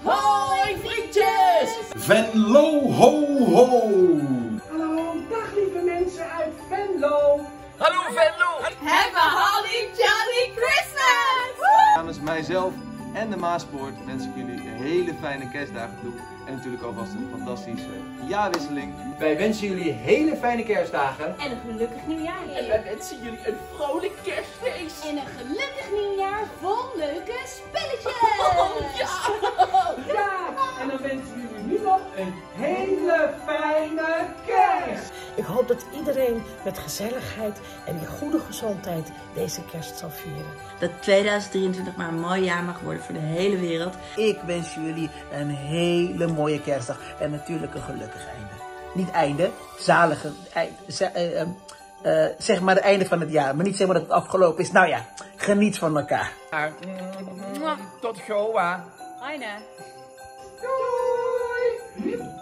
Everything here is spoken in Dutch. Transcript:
Hoi vriendjes! Venlo, ho, ho! Hallo, dag lieve mensen uit Venlo. Hallo Venlo! Have a holly jolly Christmas! Namens mijzelf en de Maaspoort wens ik jullie een hele fijne kerstdagen toe. En natuurlijk alvast een fantastische jaarwisseling. Wij wensen jullie hele fijne kerstdagen. En een gelukkig nieuwjaar. En wij wensen jullie een vrolijk kerstfeest! En een gelukkig nieuwjaar vol leuke spelletjes. Ja, en dan wensen jullie nu nog een hele fijne kerst. Ik hoop dat iedereen met gezelligheid en in goede gezondheid deze kerst zal vieren. Dat 2023 maar een mooi jaar mag worden voor de hele wereld. Ik wens jullie een hele mooie kerstdag en natuurlijk een gelukkig einde. Niet einde, zalige einde. Zeg maar het einde van het jaar, maar niet zeg maar dat het afgelopen is. Nou ja, geniet van elkaar. Tot gauw, hè. Aina. Doei!